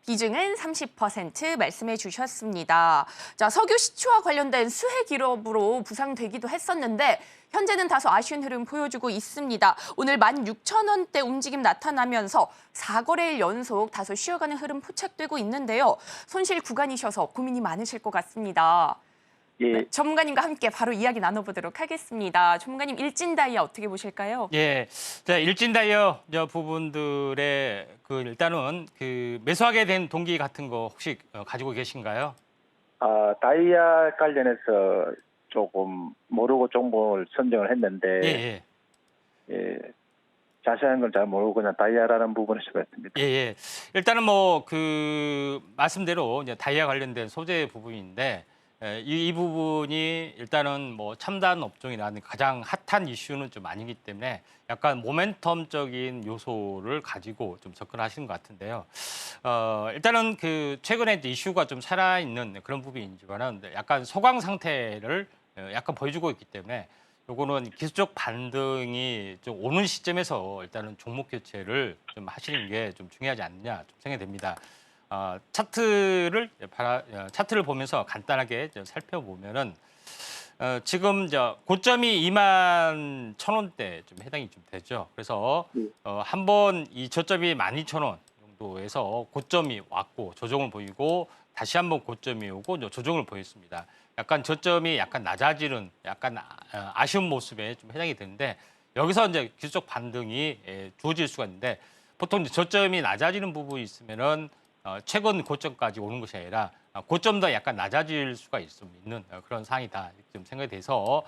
비중은 30% 말씀해 주셨습니다. 자, 석유 시추와 관련된 수혜 기록으로 부상되기도 했었는데 현재는 다소 아쉬운 흐름 보여주고 있습니다. 오늘 16,000원대 움직임 나타나면서 4거래일 연속 다소 쉬어가는 흐름 포착되고 있는데요. 손실 구간이셔서 고민이 많으실 것 같습니다. 예, 네, 전문가님과 함께 바로 이야기 나눠보도록 하겠습니다. 전문가님, 일진다이아 어떻게 보실까요? 예, 자, 일진다이어 부분들의 일단은 매수하게 된 동기 같은 거 혹시 가지고 계신가요? 다이아 관련해서 조금 모르고 종목을 선정을 했는데 예, 예. 예, 자세한 건 잘 모르고 그냥 다이아라는 부분에서 했습니다. 예, 예. 일단은 말씀대로 이제 다이아 관련된 소재 부분인데 이 부분이 일단은 첨단 업종이라는 가장 핫한 이슈는 좀 아니기 때문에 약간 모멘텀적인 요소를 가지고 좀 접근하시는 것 같은데요. 일단은 최근에 이제 이슈가 좀 살아있는 그런 부분이지만은 약간 소강 상태를 약간 보여주고 있기 때문에 요거는 기술적 반등이 좀 오는 시점에서 일단은 종목 교체를 좀 하시는 게 좀 중요하지 않느냐 좀 생각이 됩니다. 차트를 보면서 간단하게 좀 살펴보면은 지금 고점이 21,000원대 좀 해당이 좀 되죠. 그래서 한번 이 저점이 12,000원 정도에서 고점이 왔고 조정을 보이고 다시 한번 고점이 오고 조정을 보였습니다. 약간 저점이 약간 낮아지는 약간 아쉬운 모습에 좀 해당이 되는데 여기서 이제 기술적 반등이 주어질 수가 있는데 보통 이제 저점이 낮아지는 부분이 있으면은 최근 고점까지 오는 것이 아니라 고점도 약간 낮아질 수가 있는 그런 상황이다 좀 생각이 돼서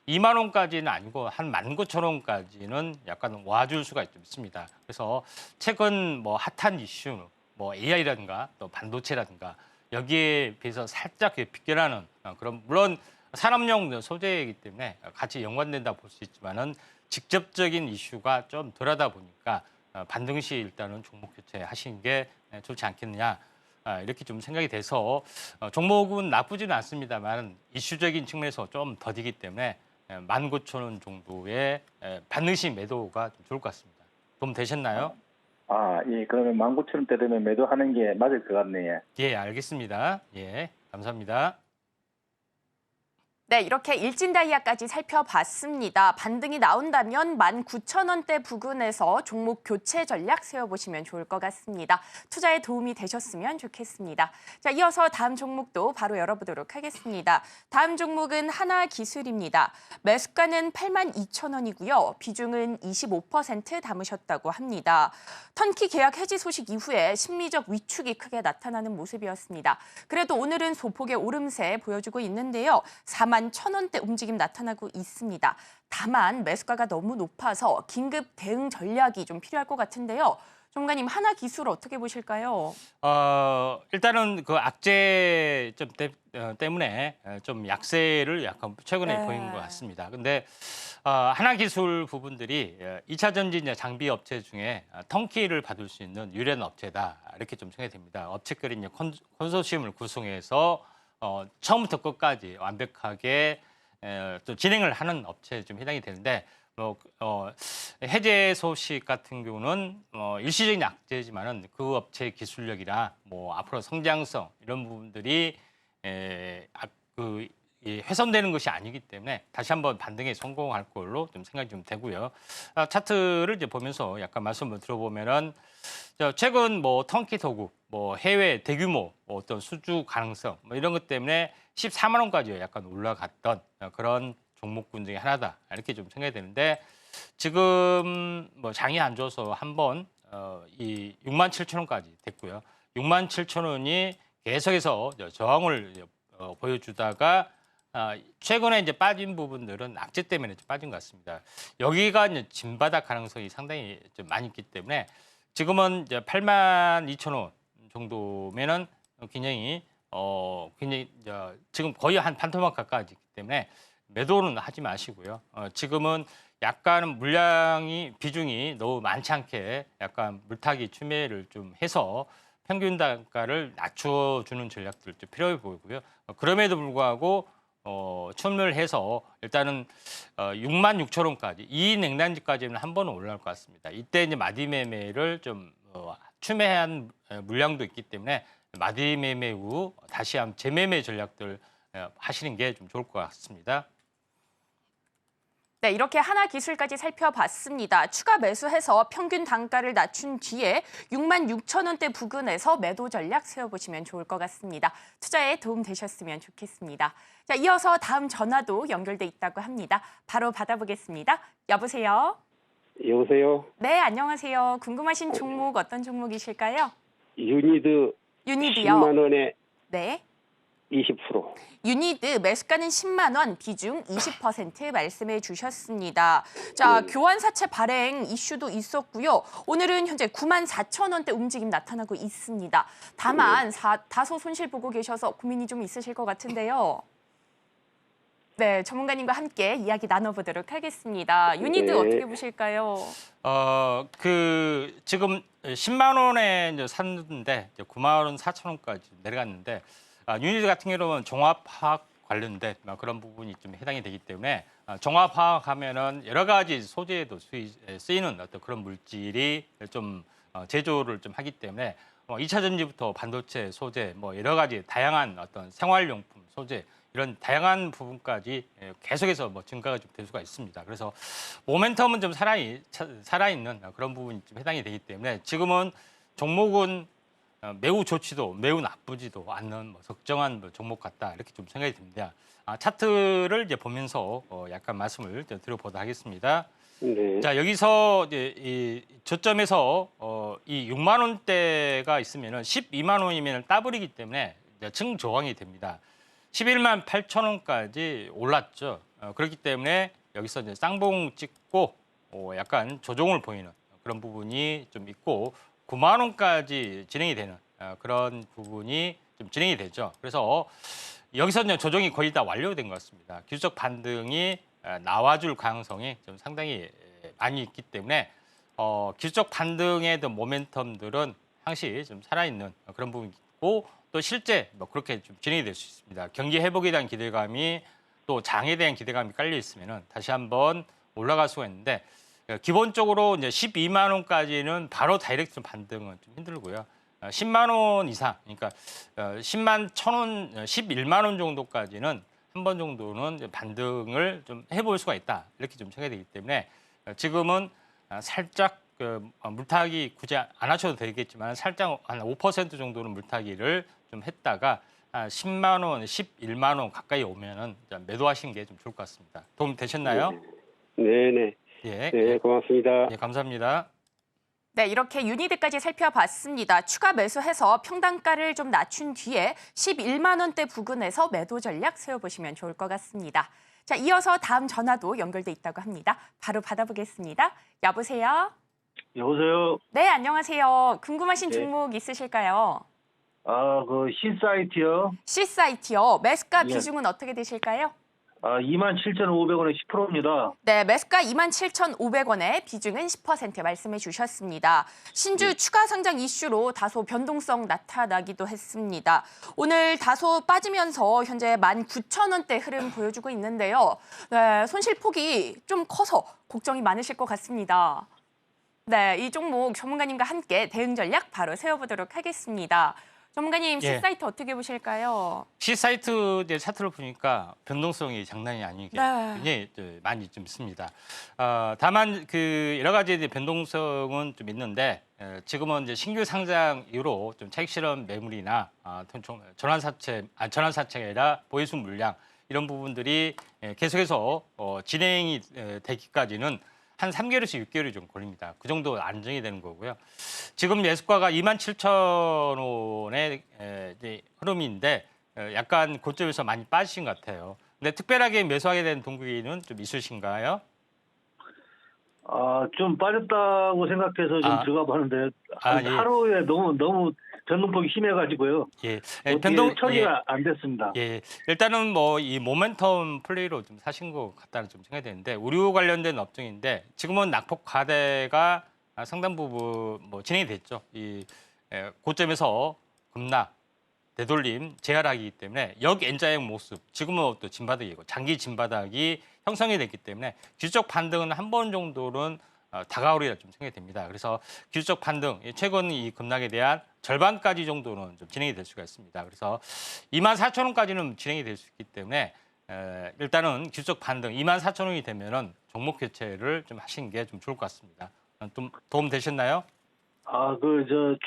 2만 원까지는 아니고 한 19,000원까지는 약간 와줄 수가 좀 있습니다. 그래서 최근 핫한 이슈, AI라든가 또 반도체라든가 여기에 비해서 살짝 비껴나는 그런 물론 산업용 소재이기 때문에 같이 연관된다 볼 수 있지만은 직접적인 이슈가 좀 덜하다 보니까 반등 시 일단은 종목 교체 하시는 게 좋지 않겠느냐. 이렇게 좀 생각이 돼서 종목은 나쁘지는 않습니다만 이슈적인 측면에서 좀 더디기 때문에 19,000원 정도의 반드시 매도가 좀 좋을 것 같습니다. 도움 되셨나요? 예, 그러면 19,000원대 되면 매도하는 게 맞을 것 같네요. 예, 알겠습니다. 예, 감사합니다. 네, 이렇게 일진다이아까지 살펴봤습니다. 반등이 나온다면 19,000원대 부근에서 종목 교체 전략 세워보시면 좋을 것 같습니다. 투자에 도움이 되셨으면 좋겠습니다. 자, 이어서 다음 종목도 바로 열어보도록 하겠습니다. 다음 종목은 하나기술입니다. 매수가는 82,000원이고요. 비중은 25% 담으셨다고 합니다. 턴키 계약 해지 소식 이후에 심리적 위축이 크게 나타나는 모습이었습니다. 그래도 오늘은 소폭의 오름세 보여주고 있는데요. 41,000원대 움직임 나타나고 있습니다. 다만 매수가가 너무 높아서 긴급 대응 전략이 좀 필요할 것 같은데요. 전문가님, 하나기술 어떻게 보실까요? 일단은 그 악재 때문에 좀 약세를 약간 최근에 보인 것 같습니다. 근데 하나기술 부분들이 2차 전지 장비 업체 중에 턴키를 받을 수 있는 유일한 업체다. 이렇게 좀 생각이 됩니다. 업체끼리 이제 컨소시엄을 구성해서 처음부터 끝까지 완벽하게 또 진행을 하는 업체에 좀 해당이 되는데 해제 소식 같은 경우는 일시적인 악재지만은 그 업체의 기술력이나 앞으로 성장성 이런 부분들이 훼손되는 것이 아니기 때문에 다시 한번 반등에 성공할 걸로 좀 생각이 좀 되고요. 차트를 이제 보면서 약간 말씀을 들어보면은 최근 턴키 도구, 해외 대규모 어떤 수주 가능성 이런 것 때문에 14만 원까지 약간 올라갔던 그런 종목군 중에 하나다 이렇게 좀 생각이 되는데 지금 장이 안 좋아서 한번 이 67,000원까지 됐고요. 67,000원이 계속해서 저항을 보여주다가 최근에 이제 빠진 부분들은 악재 때문에 좀 빠진 것 같습니다. 여기가 이제 진바닥 가능성이 상당히 좀 많이 있기 때문에 지금은 이제 82,000원 정도면은 굉장히 지금 거의 한 반토막 가까이기 때문에 매도는 하지 마시고요. 지금은 약간 물량이 비중이 너무 많지 않게 약간 물타기 추매를 좀 해서 평균 단가를 낮춰주는 전략들 좀 필요해 보이고요. 그럼에도 불구하고 출물해서 일단은 66,000원까지 이 냉단지까지는 한 번은 올라올 것 같습니다. 이때 이제 마디 매매를 좀 추매한 물량도 있기 때문에 마디 매매 후 다시 한번 재매매 전략들 하시는 게 좀 좋을 것 같습니다. 네, 이렇게 하나기술까지 살펴봤습니다. 추가 매수해서 평균 단가를 낮춘 뒤에 66,000원대 부근에서 매도 전략 세워보시면 좋을 것 같습니다. 투자에 도움 되셨으면 좋겠습니다. 자, 이어서 다음 전화도 연결돼 있다고 합니다. 바로 받아보겠습니다. 여보세요? 여보세요? 네, 안녕하세요. 궁금하신 종목 어떤 종목이실까요? 유니드 유니드요. 10만 원에 네. 20%. 유니드 매수가는 10만 원, 비중 20% 말씀해 주셨습니다. 자, 교환 사채 발행 이슈도 있었고요. 오늘은 현재 94,000원대 움직임 나타나고 있습니다. 다만 다소 손실 보고 계셔서 고민이 좀 있으실 것 같은데요. 네, 전문가님과 함께 이야기 나눠보도록 하겠습니다. 유니드 네. 어떻게 보실까요? 지금 10만 원에 이제 샀는데 이제 9만 원 4,000원까지 내려갔는데 유니드 같은 경우는 종합화학 관련된 그런 부분이 좀 해당이 되기 때문에 종합화학 하면은 여러 가지 소재에도 쓰이는 어떤 그런 물질이 좀 제조를 좀 하기 때문에 2차 전지부터 반도체 소재 여러 가지 다양한 어떤 생활용품 소재 이런 다양한 부분까지 계속해서 증가가 좀 될 수가 있습니다. 그래서 모멘텀은 좀 살아있는 그런 부분이 좀 해당이 되기 때문에 지금은 종목은 매우 좋지도 매우 나쁘지도 않는 적정한 종목 같다 이렇게 좀 생각이 듭니다. 차트를 이제 보면서 약간 말씀을 드려보도록 하겠습니다. 네. 자, 여기서 이제 이 저점에서 이 6만 원대가 있으면은 12만 원이면 따블이기 때문에 이제 증저항이 됩니다. 11만 8천 원까지 올랐죠. 그렇기 때문에 여기서 이제 쌍봉 찍고 약간 조정을 보이는 그런 부분이 좀 있고 9만 원까지 진행이 되는 그런 부분이 좀 진행이 되죠. 그래서 여기서 이제 조정이 거의 다 완료된 것 같습니다. 기술적 반등이 나와줄 가능성이 좀 상당히 많이 있기 때문에 기술적 반등의 모멘텀들은 항시 좀 살아있는 그런 부분이기 있고 또 실제 뭐 그렇게 좀 진행이 될 수 있습니다. 경기 회복에 대한 기대감이 또 장에 대한 기대감이 깔려 있으면은 다시 한번 올라갈 수가 있는데 기본적으로 이제 12만 원까지는 바로 다이렉트 반등은 좀 힘들고요. 10만 원 이상, 그러니까 10만 1,000원, 11만 원 정도까지는 한 번 정도는 이제 반등을 좀 해볼 수가 있다. 이렇게 좀 생각이 되기 때문에 지금은 살짝 물타기 굳이 안 하셔도 되겠지만 살짝 한 5% 정도는 물타기를 좀 했다가 10만 원, 11만 원 가까이 오면은 매도하시는 게 좀 좋을 것 같습니다. 도움 되셨나요? 네네. 예. 네, 고맙습니다. 예, 감사합니다. 네, 이렇게 유니드까지 살펴봤습니다. 추가 매수해서 평단가를 좀 낮춘 뒤에 11만 원대 부근에서 매도 전략 세워보시면 좋을 것 같습니다. 자, 이어서 다음 전화도 연결돼 있다고 합니다. 바로 받아보겠습니다. 여보세요? 여보세요. 네, 안녕하세요. 궁금하신 네. 종목 있으실까요? 그 C사이트요. C사이트요. 매수가 예. 비중은 어떻게 되실까요? 27,500원에 10%입니다. 네, 매수가 27,500원에 비중은 10% 말씀해 주셨습니다. 신주 추가 상장 이슈로 다소 변동성 나타나기도 했습니다. 오늘 다소 빠지면서 현재 19,000원대 흐름 보여주고 있는데요. 네, 손실폭이 좀 커서 걱정이 많으실 것 같습니다. 네, 이 종목 전문가님과 함께 대응 전략 바로 세워보도록 하겠습니다. 전문가님, 예. C사이트 어떻게 보실까요? C사이트 차트를 보니까 변동성이 장난이 아니게 네. 굉장히 많이 좀 있습니다. 다만 그 여러 가지 이제 변동성은 좀 있는데 지금은 이제 신규 상장 이후로 좀 차익 실험 매물이나 전환 사채가 아니라 보유수 물량 이런 부분들이 계속해서 진행이 되기까지는 한 3개월에서 6개월이 좀 걸립니다. 그 정도 안정이 되는 거고요. 지금 매수가가 27,000원의 흐름인데 약간 고점에서 많이 빠지신 것 같아요. 근데 특별하게 매수하게 된 동기는 좀 있으신가요? 좀 빠졌다고 생각해서 좀 들어가 봤는데 예. 하루에 너무 변동폭이 심해가지고요. 예, 어떻게 처리가 안 됐습니다. 예, 일단은 뭐 이 모멘텀 플레이로 좀 사신 것 같다는 좀 생각이 되는데 의류 관련된 업종인데 지금은 낙폭 과대가 상당 부분 뭐 진행이 됐죠. 이 고점에서 급락, 되돌림, 재하락이기 때문에 역N자형 모습, 지금은 또 진바닥이고 장기 진바닥이 형성이 됐기 때문에 기술적 반등은 한 번 정도는 다가오리라 좀 생각이 됩니다. 그래서 기술적 반등, 최근 이 급락에 대한 절반까지 정도는 좀 진행이 될 수가 있습니다. 그래서 24,000원까지는 진행이 될 수 있기 때문에 일단은 기술적 반등 24,000원이 되면은 종목 교체를 좀 하시는 게 좀 좋을 것 같습니다. 좀 도움 되셨나요?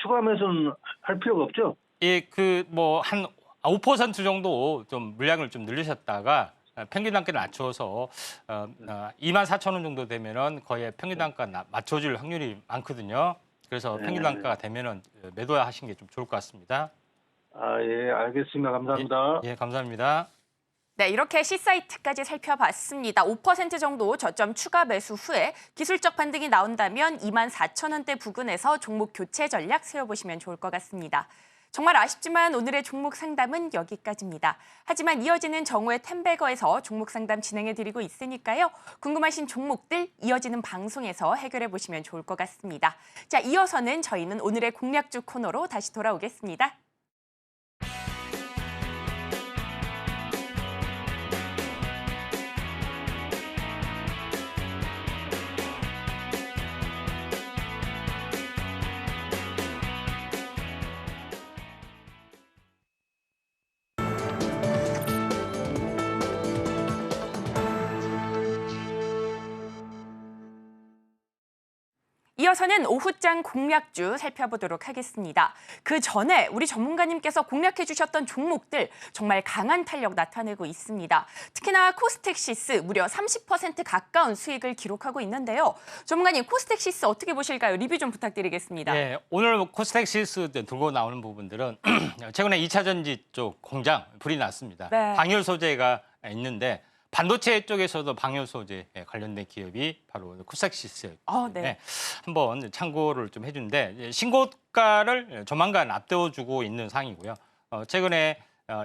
추가 매수는 할 필요가 없죠? 예, 그 뭐 한 5% 정도 좀 물량을 좀 늘리셨다가 평균 단가를 낮춰서 24,000원 정도 되면은 거의 평균 단가 맞춰줄 확률이 많거든요. 그래서 평균 단가가 되면은 매도하신 게 좀 좋을 것 같습니다. 예, 알겠습니다. 감사합니다. 예, 감사합니다. 네, 이렇게 C사이트까지 살펴봤습니다. 5% 정도 저점 추가 매수 후에 기술적 반등이 나온다면 24,000원대 부근에서 종목 교체 전략 세워보시면 좋을 것 같습니다. 정말 아쉽지만 오늘의 종목 상담은 여기까지입니다. 하지만 이어지는 정오의 템베거에서 종목 상담 진행해드리고 있으니까요. 궁금하신 종목들 이어지는 방송에서 해결해보시면 좋을 것 같습니다. 자, 이어서는 저희는 오늘의 공략주 코너로 다시 돌아오겠습니다. 이어서는 오후장 공략주 살펴보도록 하겠습니다. 그 전에 우리 전문가님께서 공략해 주셨던 종목들 정말 강한 탄력 나타내고 있습니다. 특히나 코스텍시스 무려 30% 가까운 수익을 기록하고 있는데요. 전문가님, 코스텍시스 어떻게 보실까요? 리뷰 좀 부탁드리겠습니다. 예, 오늘 코스텍시스 들고 나오는 부분들은 최근에 2차 전지 쪽 공장 불이 났습니다. 네. 방열 소재가 있는데 반도체 쪽에서도 방열 소재 관련된 기업이 바로 코스텍시스였기 때문에 네. 한번 참고를 좀 해주는데 신고가를 조만간 앞세워주고 있는 상황이고요. 최근에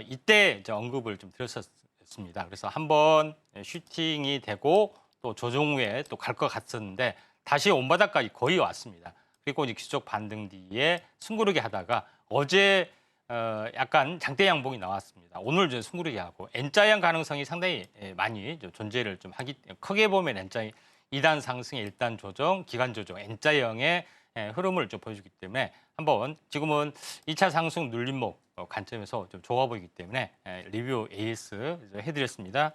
이때 언급을 좀 드렸었습니다. 그래서 한번 슈팅이 되고 또 조정 후에 또 갈 것 같았는데 다시 온바닥까지 거의 왔습니다. 그리고 이제 기술적 반등 뒤에 숨고르기 하다가 어제 약간 장대 양봉이 나왔습니다. 오늘 좀 숭구리게 하고 N자형 가능성이 상당히 많이 좀 존재를 좀 하기 때문에 크게 보면 N자 2단 상승의 1단 조정, 기간 조정, N자형의 흐름을 좀 보여주기 때문에 한번 지금은 2차 상승 눌림목 관점에서 좀 좋아 보이기 때문에 리뷰 AS 해드렸습니다.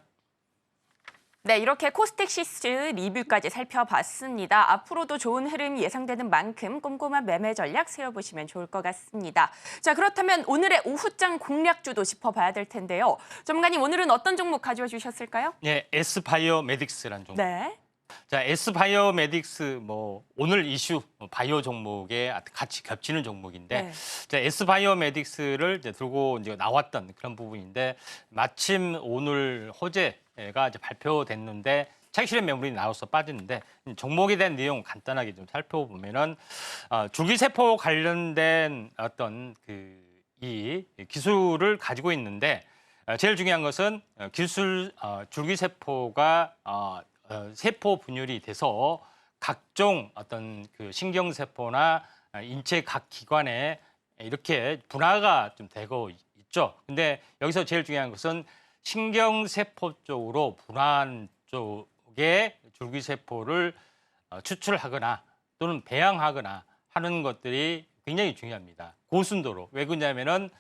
네, 이렇게 코스닥시스 리뷰까지 살펴봤습니다. 앞으로도 좋은 흐름 예상되는 만큼 꼼꼼한 매매 전략 세워보시면 좋을 것 같습니다. 자, 그렇다면 오늘의 오후장 공략주도 짚어봐야 될 텐데요. 전문가님, 오늘은 어떤 종목 가져와 주셨을까요? 네, S바이오메딕스라는 종목. 네. 자, S바이오메딕스 뭐 오늘 이슈 바이오 종목에 같이 겹치는 종목인데, 네. 자, S바이오메딕스를 이제 들고 이제 나왔던 그런 부분인데 마침 오늘 호재가 이제 발표됐는데 차익 실현 매물이 나와서 빠졌는데 종목에 대한 내용 간단하게 좀 살펴보면은 줄기세포 관련된 어떤 이 기술을 가지고 있는데 제일 중요한 것은 기술 줄기세포가 세포 분열이 돼서 각종 어떤 그 신경세포나 인체 각 기관에 이렇게 분화가 좀 되고 있죠. 근데 여기서 제일 중요한 것은 신경세포 쪽으로 분화한 쪽에 줄기세포를 추출하거나 또는 배양하거나 하는 것들이 굉장히 중요합니다. 고순도로. 왜 그러냐면은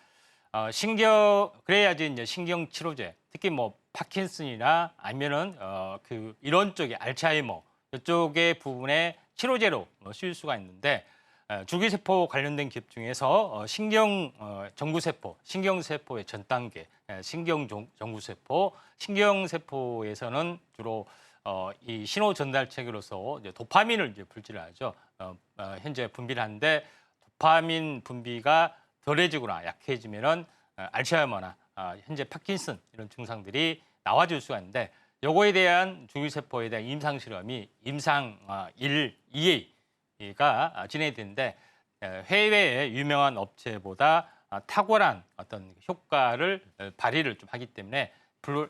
그래야지 이제 신경 치료제, 특히 뭐 파킨슨이나 아니면은 이런 쪽에 알츠하이머 이쪽의 부분에 치료제로 쓰일 수가 있는데 줄기세포 관련된 기업 중에서 정구세포, 신경세포의 전 단계, 신경정구세포, 신경세포에서는 주로 이 신호 전달체계로서 이제 도파민을 이제 분비를 하죠. 현재 분비를 하는데 도파민 분비가 덜해지거나 약해지면은 알츠하이머나 현재 파킨슨 이런 증상들이 나와줄 수가 있는데 요거에 대한 줄기세포에 대한 임상 실험이 임상 1, 2A가 진행되는데 해외의 유명한 업체보다 탁월한 어떤 효과를 발휘를 좀 하기 때문에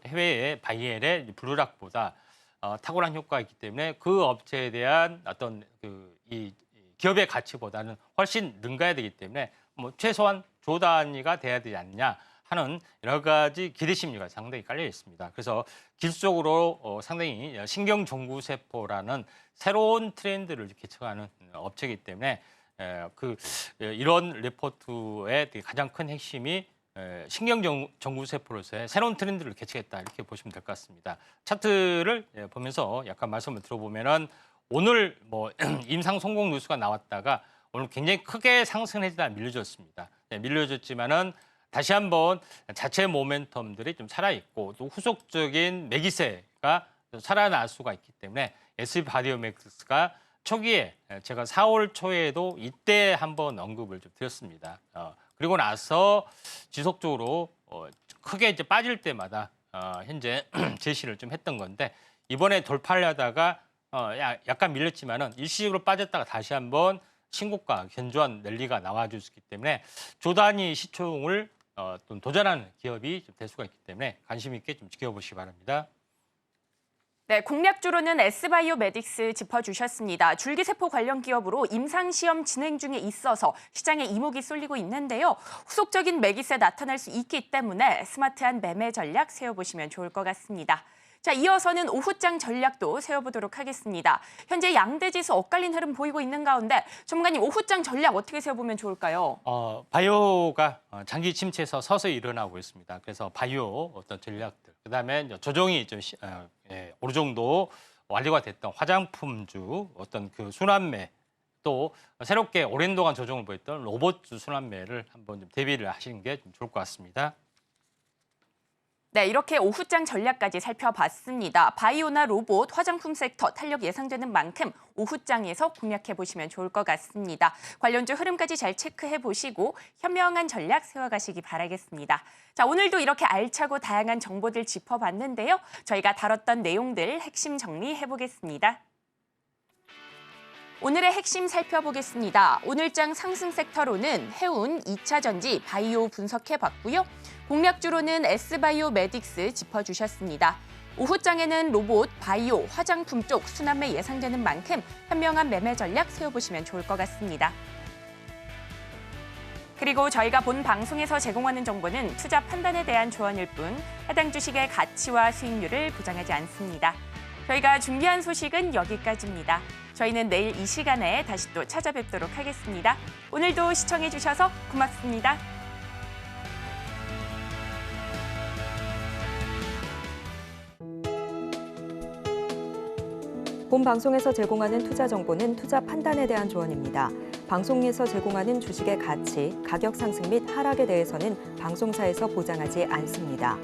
해외의 바이엘의 블루락보다 탁월한 효과가 있기 때문에 그 업체에 대한 어떤 이 기업의 가치보다는 훨씬 능가해야 되기 때문에 뭐 최소한 조 단위가 돼야 되지 않냐 하는 여러 가지 기대 심리가 상당히 깔려 있습니다. 그래서 기술적으로 상당히 신경정구세포라는 새로운 트렌드를 개척하는 업체이기 때문에 이런 리포트의 가장 큰 핵심이 신경정구세포로서의 새로운 트렌드를 개척했다 이렇게 보시면 될 것 같습니다. 차트를 보면서 약간 말씀을 들어보면은 오늘 뭐 임상 성공 뉴스가 나왔다가 오늘 굉장히 크게 상승해지다 밀려졌습니다. 밀려졌지만은 다시 한번 자체 모멘텀들이 좀 살아있고 또 후속적인 매기세가 살아날 수가 있기 때문에 S바이오메딕스가 초기에 제가 4월 초에도 이때 한번 언급을 좀 드렸습니다. 그리고 나서 지속적으로 크게 이제 빠질 때마다 현재 제시를 좀 했던 건데 이번에 돌파하려다가 약간 밀렸지만은 일시적으로 빠졌다가 다시 한번 신고가 견조한 랠리가 나와줄 수 있기 때문에 조단위 시총을 도전하는 기업이 될 수가 있기 때문에 관심 있게 좀 지켜보시기 바랍니다. 네, 공략주로는 S바이오메딕스 짚어주셨습니다. 줄기세포 관련 기업으로 임상시험 진행 중에 있어서 시장에 이목이 쏠리고 있는데요. 후속적인 매기세 나타날 수 있기 때문에 스마트한 매매 전략 세워보시면 좋을 것 같습니다. 자, 이어서는 오후장 전략도 세워보도록 하겠습니다. 현재 양대지수 엇갈린 흐름 보이고 있는 가운데 전문가님 오후장 전략 어떻게 세워보면 좋을까요? 바이오가 장기 침체에서 서서히 일어나고 있습니다. 그래서 바이오 어떤 전략들, 그다음에 조정이 좀 어느 정도 완료가 됐던 화장품주 어떤 순환매 또 새롭게 오랜 동안 조정을 보였던 로봇주 순환매를 한번 좀 대비를 하시는 게 좀 좋을 것 같습니다. 네, 이렇게 오후장 전략까지 살펴봤습니다. 바이오나 로봇, 화장품 섹터 탄력 예상되는 만큼 오후장에서 공략해보시면 좋을 것 같습니다. 관련주 흐름까지 잘 체크해보시고 현명한 전략 세워가시기 바라겠습니다. 자, 오늘도 이렇게 알차고 다양한 정보들 짚어봤는데요. 저희가 다뤘던 내용들 핵심 정리해보겠습니다. 오늘의 핵심 살펴보겠습니다. 오늘장 상승 섹터로는 해운, 2차전지, 바이오 분석해봤고요. 공략주로는 S바이오메딕스 짚어주셨습니다. 오후장에는 로봇, 바이오, 화장품 쪽 순환매 예상되는 만큼 현명한 매매 전략 세워보시면 좋을 것 같습니다. 그리고 저희가 본 방송에서 제공하는 정보는 투자 판단에 대한 조언일 뿐 해당 주식의 가치와 수익률을 보장하지 않습니다. 저희가 준비한 소식은 여기까지입니다. 저희는 내일 이 시간에 다시 또 찾아뵙도록 하겠습니다. 오늘도 시청해주셔서 고맙습니다. 본 방송에서 제공하는 투자 정보는 투자 판단에 대한 조언입니다. 방송에서 제공하는 주식의 가치, 가격 상승 및 하락에 대해서는 방송사에서 보장하지 않습니다.